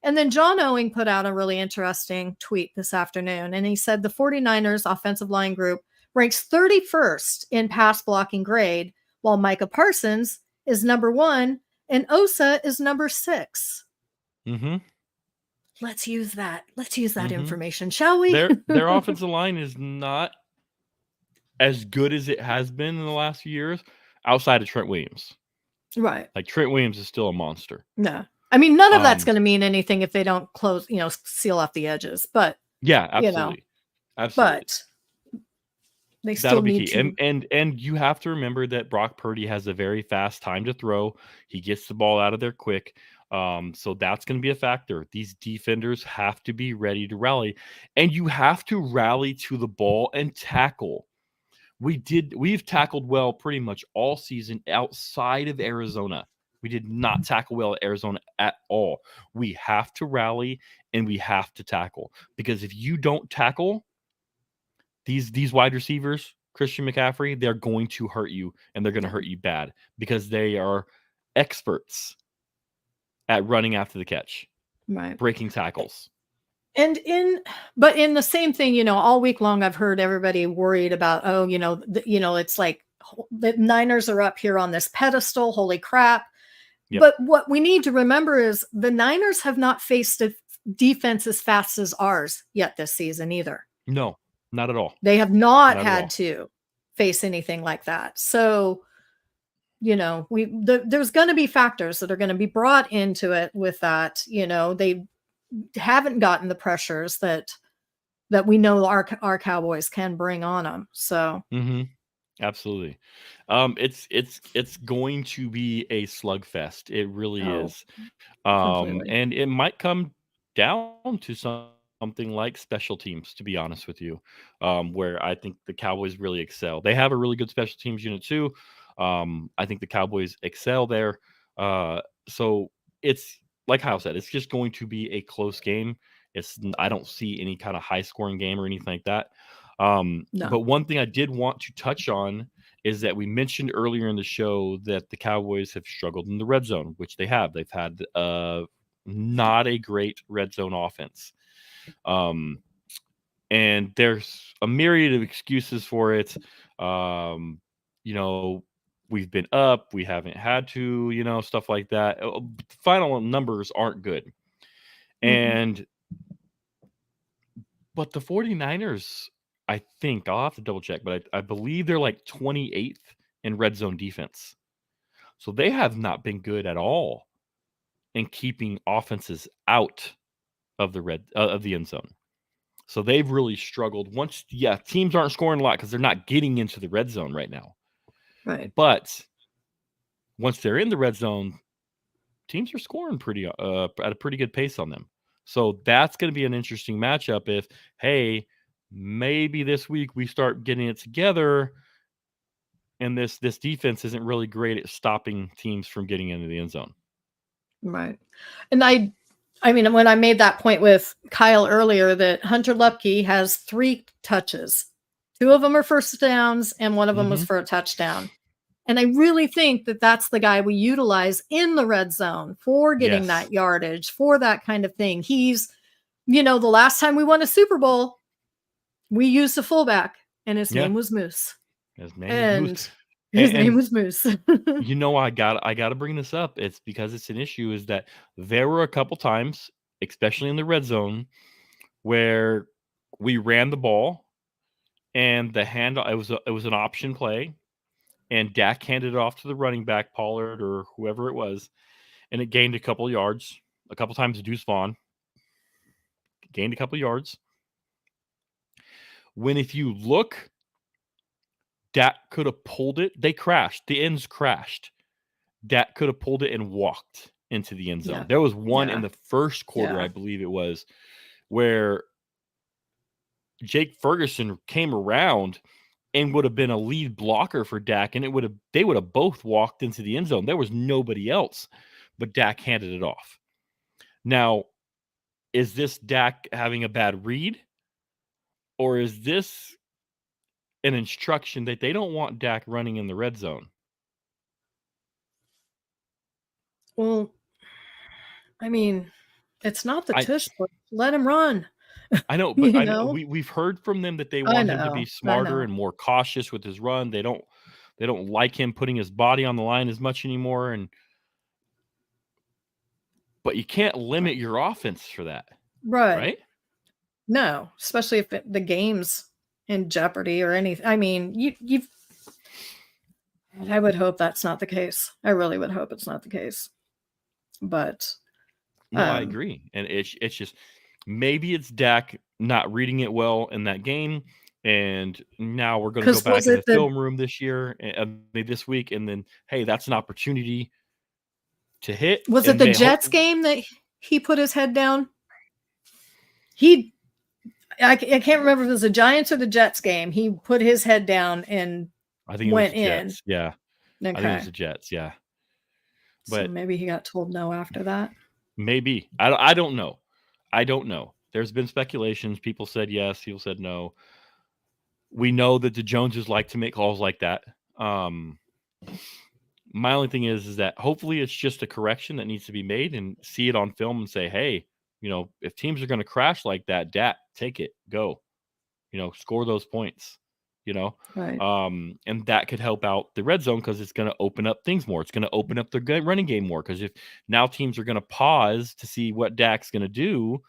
And then John Owing put out a really interesting tweet this afternoon. And he said the 49ers offensive line group ranks 31st in pass blocking grade, while Micah Parsons is number 1 and Osa is number 6. Let's use that information, shall we? Their offensive line is not as good as it has been in the last few years outside of Trent Williams. Right. Like Trent Williams is still a monster. No. I mean, none of that's going to mean anything if they don't seal off the edges. But yeah, absolutely. Absolutely. But they still need to. And you have to remember that Brock Purdy has a very fast time to throw. He gets the ball out of there quick. So that's going to be a factor. These defenders have to be ready to rally, and you have to rally to the ball and tackle. We've tackled well pretty much all season outside of Arizona. We did not tackle well at Arizona at all. We have to rally and we have to tackle, because if you don't tackle these wide receivers, Christian McCaffrey, they're going to hurt you, and they're going to hurt you bad, because they are experts at running after the catch, right? Breaking tackles. And but in the same thing, all week long, I've heard everybody worried about, it's like the Niners are up here on this pedestal. Holy crap. Yep. But what we need to remember is the Niners have not faced a defense as fast as ours yet this season either. No, not at all. They have not Not at had all. to face anything like that. So, there's going to be factors that are going to be brought into it with that. They haven't gotten the pressures that we know our Cowboys can bring on them. So Absolutely. It's going to be a slugfest. It really is. completely. And it might come down to something like special teams, to be honest with you, where I think the Cowboys really excel. They have a really good special teams unit too. I think the Cowboys excel there. So it's like Kyle said, it's just going to be a close game. I don't see any kind of high scoring game or anything like that. No. But one thing I did want to touch on is that we mentioned earlier in the show that the Cowboys have struggled in the red zone, which they have. They've had not a great red zone offense. And there's a myriad of excuses for it. We've been up, we haven't had to, stuff like that. Final numbers aren't good. And but the 49ers, I think I'll have to double check, but I believe they're like 28th in red zone defense. So they have not been good at all in keeping offenses out of the end zone. So they've really struggled. Teams aren't scoring a lot because they're not getting into the red zone right now. Right. But once they're in the red zone, teams are scoring pretty at a pretty good pace on them. So that's going to be an interesting matchup if, hey, maybe this week we start getting it together and this defense isn't really great at stopping teams from getting into the end zone. Right. And I mean, when I made that point with Kyle earlier that Hunter Lupke has 3 touches, 2 of them are first downs and 1 of them was for a touchdown. And I really think that that's the guy we utilize in the red zone for getting that yardage, for that kind of thing. He's, the last time we won a Super Bowl, we used a fullback and his name was Moose. His name was Moose. I got to bring this up. It's because it's an issue is that there were a couple times, especially in the red zone, where we ran the ball and the handoff, it was an option play. And Dak handed it off to the running back, Pollard or whoever it was, and it gained a couple yards. A couple times to Deuce Vaughn. Gained a couple yards. When if you look, Dak could have pulled it. They crashed. The ends crashed. Dak could have pulled it and walked into the end zone. Yeah. There was one in the first quarter, I believe it was, where Jake Ferguson came around and would have been a lead blocker for Dak, and they would have both walked into the end zone. There was nobody else, but Dak handed it off. Now, is this Dak having a bad read, or is this an instruction that they don't want Dak running in the red zone? Well, I mean, it's not the tush push. Let him run. I know, but I know we've heard from them that they want him to be smarter and more cautious with his run. They don't like him putting his body on the line as much anymore. But you can't limit your offense for that, right? No, especially if the game's in jeopardy or anything. I mean, I would hope that's not the case. I really would hope it's not the case. But no, I agree, and it's just. Maybe it's Dak not reading it well in that game, and now we're going to go back in the film room this week, and then, hey, that's an opportunity to hit. Was it the Jets game that he put his head down? I can't remember if it was the Giants or the Jets game. He put his head down and I think went it was the in. Jets. Yeah, okay. I think it was the Jets. Yeah, but so maybe he got told no after that. Maybe I don't know. I don't know. There's been speculations. People said yes. People said no. We know that the Joneses like to make calls like that. My only thing is that hopefully it's just a correction that needs to be made and see it on film and say, hey, if teams are going to crash like that, Dak, take it, go, score those points, Right. and that could help out the red zone because it's going to open up things more. It's going to open up the good running game more because if now teams are going to pause to see what Dak's going to do,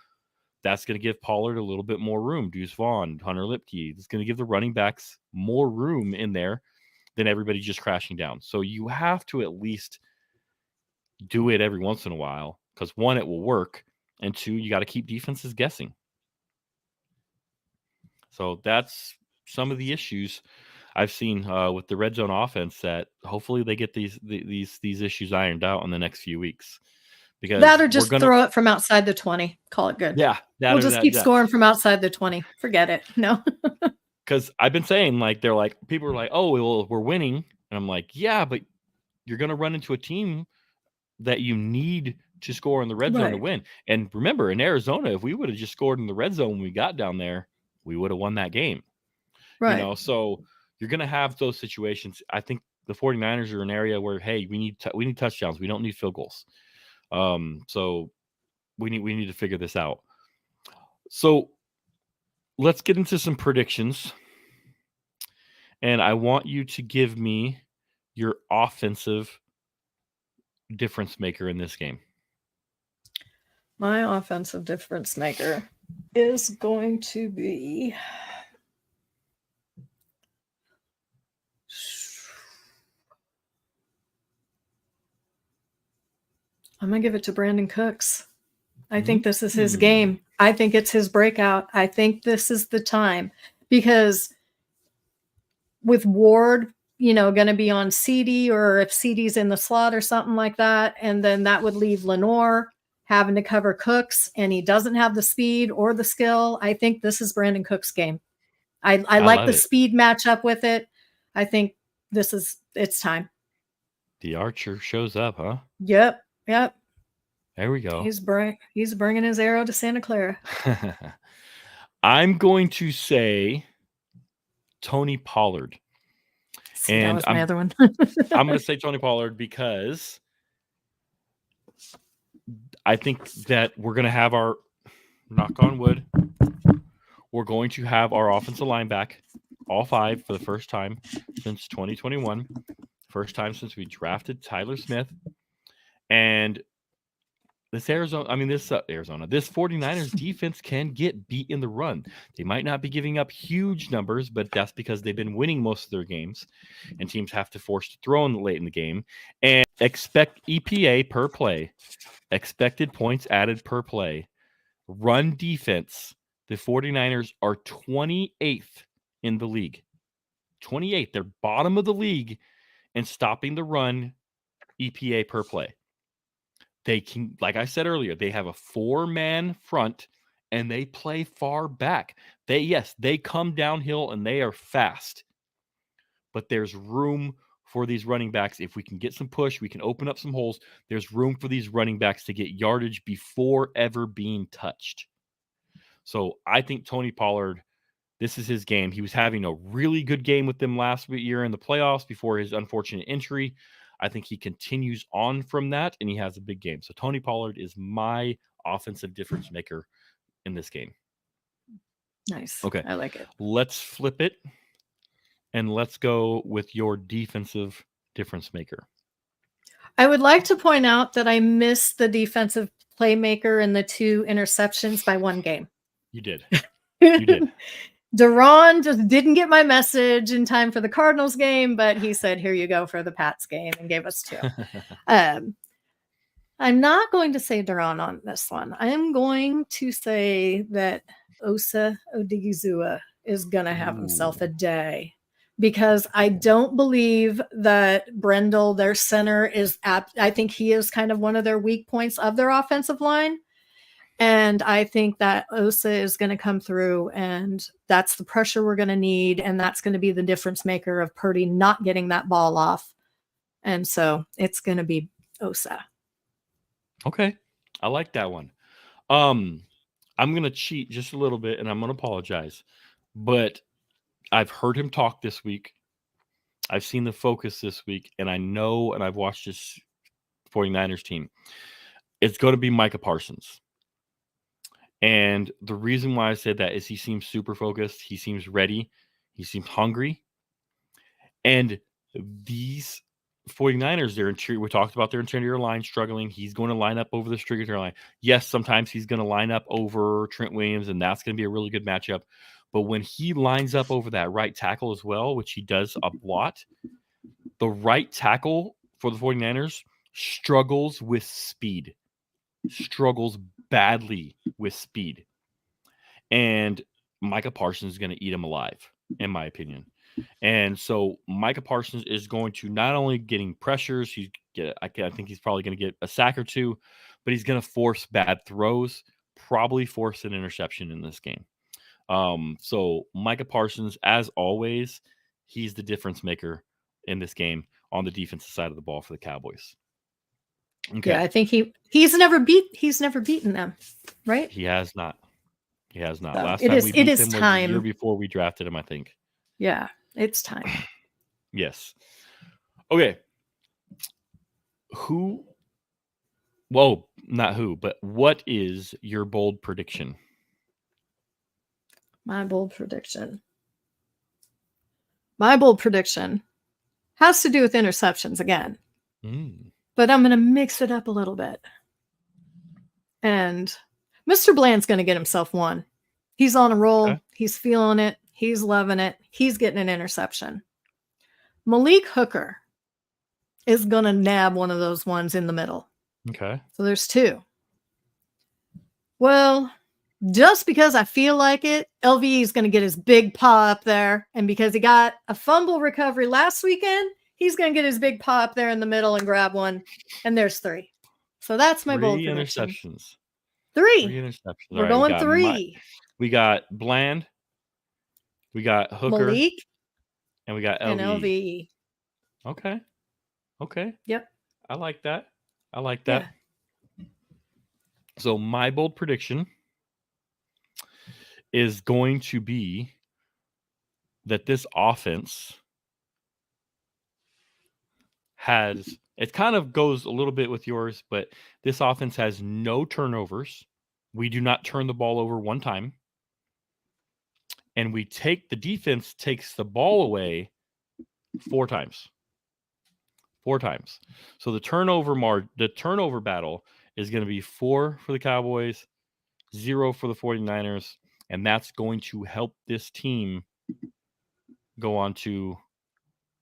that's going to give Pollard a little bit more room. Deuce Vaughn, Hunter Lipke. It's going to give the running backs more room in there than everybody just crashing down. So you have to at least do it every once in a while because one, it will work, and two, you got to keep defenses guessing. So that's some of the issues I've seen with the red zone offense that hopefully they get these issues ironed out in the next few weeks. Because that or just throw it from outside the 20. Call it good. Yeah. We'll just keep scoring from outside the 20. Forget it. No. Because I've been saying, people are like, oh, well, we're winning. And I'm like, yeah, but you're going to run into a team that you need to score in the red zone to win. And remember, in Arizona, if we would have just scored in the red zone when we got down there, we would have won that game. Right. So you're going to have those situations. I think the 49ers are an area where, hey, we need touchdowns. We don't need field goals. So we need to figure this out. So let's get into some predictions. And I want you to give me your offensive difference maker in this game. My offensive difference maker is going to be I'm going to give it to Brandon Cooks. I think this is his game. I think it's his breakout. I think this is the time because with Ward, going to be on CD, or if CD's in the slot or something like that, and then that would leave Lenore having to cover Cooks, and he doesn't have the speed or the skill. I think this is Brandon Cooks' game. I like the speed matchup with it. I think it's time. The Archer shows up, huh? Yep. There we go. He's bringing his arrow to Santa Clara. I'm going to say Tony Pollard. And that was my other one. I'm going to say Tony Pollard because I think that we're going to have our, knock on wood, we're going to have our offensive line back, all five, for the first time since 2021. First time since we drafted Tyler Smith. And this 49ers defense can get beat in the run. They might not be giving up huge numbers, but that's because they've been winning most of their games, and teams have to force to throw in late in the game. And expect EPA per play, expected points added per play. Run defense, the 49ers are 28th in the league. 28th. They're bottom of the league in stopping the run EPA per play. They can, like I said earlier, they have a 4-man front and they play far back. They come downhill and they are fast. But there's room for these running backs. If we can get some push, we can open up some holes. There's room for these running backs to get yardage before ever being touched. So I think Tony Pollard, this is his game. He was having a really good game with them last year in the playoffs before his unfortunate injury. I think he continues on from that, and he has a big game. So Tony Pollard is my offensive difference maker in this game. Nice. Okay. I like it. Let's flip it, and let's go with your defensive difference maker. I would like to point out that I missed the defensive playmaker in the 2 interceptions by 1 game. You did. You did. Duron just didn't get my message in time for the Cardinals game, but he said, here you go for the Pats game, and gave us 2. I'm not going to say Duron on this one. I am going to say that Osa Odigizua is going to have himself a day, because I don't believe that Brendel, their center, is I think he is kind of one of their weak points of their offensive line. And I think that Osa is going to come through, and that's the pressure we're going to need. And that's going to be the difference maker of Purdy not getting that ball off. And so it's going to be Osa. Okay. I like that one. I'm going to cheat just a little bit, and I'm going to apologize. But I've heard him talk this week. I've seen the focus this week, and I know, and I've watched this 49ers team. It's going to be Micah Parsons. And the reason why I said that is he seems super focused. He seems ready. He seems hungry. And these 49ers, their interior, we talked about their interior line struggling. He's going to line up over the interior line. Yes, sometimes he's going to line up over Trent Williams, and that's going to be a really good matchup. But when he lines up over that right tackle as well, which he does a lot, the right tackle for the 49ers struggles with speed, struggles badly with speed. And Micah Parsons is going to eat him alive, in my opinion. And so Micah Parsons is going to not only getting pressures, I think he's probably going to get a sack or two, but he's going to force bad throws, probably force an interception in this game. So Micah Parsons, as always, he's the difference maker in this game on the defensive side of the ball for the Cowboys. Okay. Yeah, I think he's never beaten them, right? He has not. He has not. So Last time we beat him was time. the year before we drafted him, I think. Yeah, it's time. Yes. Okay. Well, not who, but what is your bold prediction? My bold prediction has to do with interceptions again. But I'm going to mix it up a little bit. And Mr. Bland's going to get himself one. He's on a roll. Okay. He's feeling it. He's loving it. He's getting an interception. Malik Hooker is going to nab one of those ones in the middle. Okay. So there's two. Well, just because I feel like it, LVE is going to get his big paw up there. And because he got a fumble recovery last weekend, he's going to get his big paw up there in the middle and grab one. And there's three. So that's my bold prediction. Interceptions. Three interceptions. We're going three. We got Bland. We got Hooker. Malik. And we got LVE. And LVE. Okay. Yep. I like that. Yeah. So my bold prediction is going to be that this offense it kind of goes a little bit with yours, but this offense has no turnovers. We do not turn the ball over one time. And the defense takes the ball away 4 times. 4 times. So the turnover battle is going to be 4 for the Cowboys, 0 for the 49ers, and that's going to help this team go on to,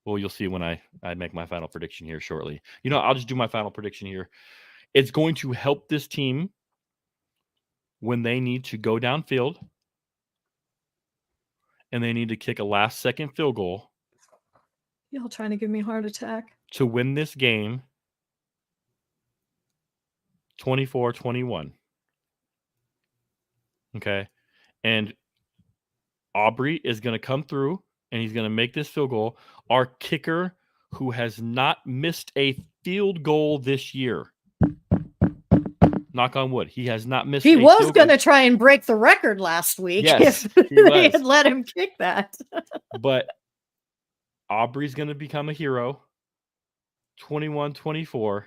well, you'll see when I make my final prediction here shortly. I'll just do my final prediction here. It's going to help this team when they need to go downfield and they need to kick a last-second field goal. Y'all trying to give me a heart attack. To win this game 24-21. Okay. And Aubrey is going to come through and he's going to make this field goal. Our kicker, who has not missed a field goal this year, knock on wood, he has not missed. He was going to try and break the record last week. Yes, if they had let him kick that. But Aubrey's going to become a hero. 21-24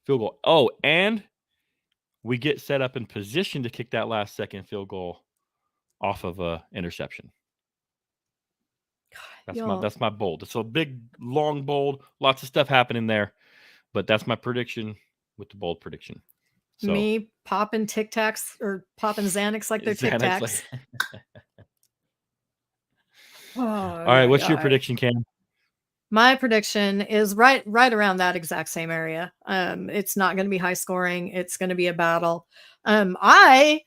field goal. Oh, and we get set up in position to kick that last second field goal off of a interception. That's my bold. It's a big, long bold. Lots of stuff happening there, but that's my prediction with the bold prediction. So, me popping Tic Tacs or popping Xanax like they're Tic Tacs. All right, what's your prediction, Cam? My prediction is right around that exact same area. It's not going to be high scoring. It's going to be a battle. I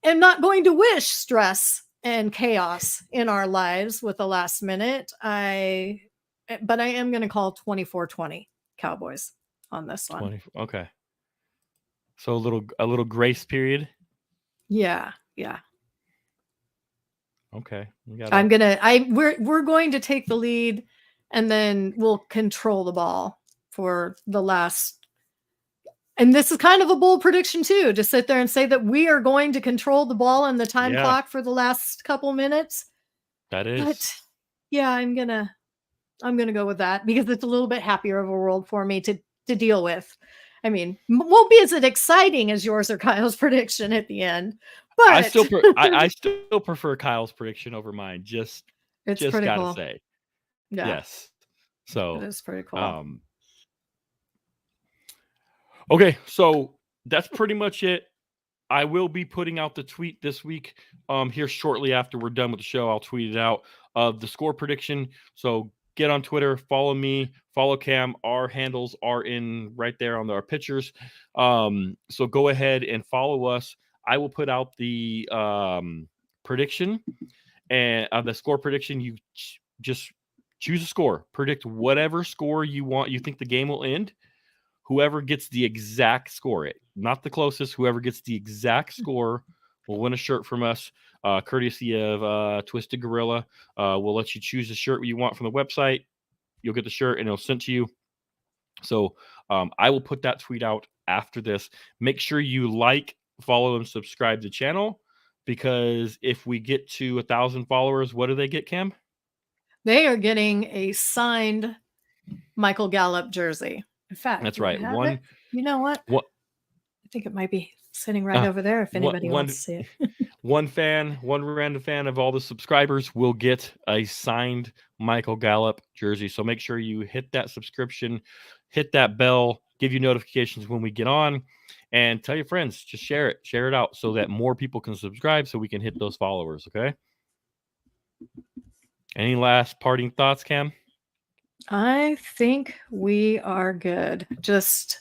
am not going to wish stress and chaos in our lives with the last minute. But I am going to call 24-20 Cowboys on this one. 20, okay. So a little grace period. Yeah. Okay. We're going to take the lead. And then we'll control the ball for the last. And this is kind of a bold prediction too, to sit there and say that we are going to control the ball and the time clock for the last couple minutes. That is. But yeah, I'm gonna go with that because it's a little bit happier of a world for me to deal with. I mean, won't be as exciting as yours or Kyle's prediction at the end, but I still prefer Kyle's prediction over mine. Just pretty gotta cool. say, Yeah, yes. So it is pretty cool. Okay, so that's pretty much it. I will be putting out the tweet this week. Here shortly after we're done with the show, I'll tweet it out of the score prediction. So get on Twitter, follow me, follow Cam. Our handles are in right there on our pictures. So go ahead and follow us. I will put out the prediction and the score prediction. You just choose a score, predict whatever score you want. You think the game will end. Whoever gets the exact score, not the closest, whoever gets the exact score will win a shirt from us, courtesy of Twisted Gorilla. We'll let you choose the shirt you want from the website. You'll get the shirt and it'll sent to you. So I will put that tweet out after this. Make sure you like, follow, and subscribe to the channel, because if we get to 1,000 followers, what do they get, Cam? They are getting a signed Michael Gallup jersey. In fact, that's right. One, you know what? I think it might be sitting right over there if anybody wants to see it. One random fan of all the subscribers will get a signed Michael Gallup jersey. So make sure you hit that subscription, hit that bell, give you notifications when we get on, and tell your friends. Just share it out so that more people can subscribe so we can hit those followers. Okay. Any last parting thoughts, Cam? I think we are good. Just,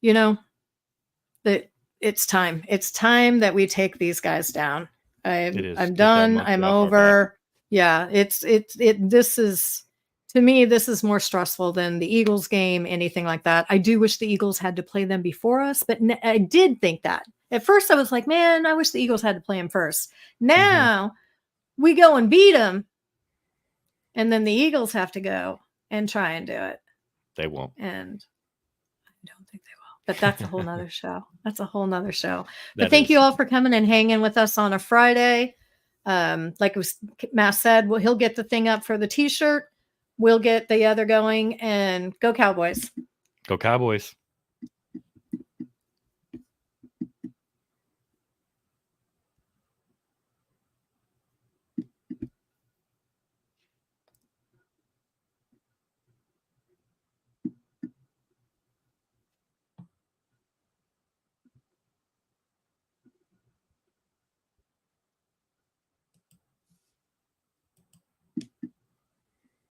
that it's time. It's time that we take these guys down. I'm done. I'm over. Yeah, this is, to me, this is more stressful than the Eagles game, anything like that. I do wish the Eagles had to play them before us, but I did think that. At first I was like, man, I wish the Eagles had to play them first. Now we go and beat them, and then the Eagles have to go and try and do it. They won't. And I don't think they will. But that's a whole nother show. That's a whole nother show. But thank you all for coming and hanging with us on a Friday. Like Matt said, he'll get the thing up for the t-shirt. We'll get the other going, and go Cowboys. Go Cowboys.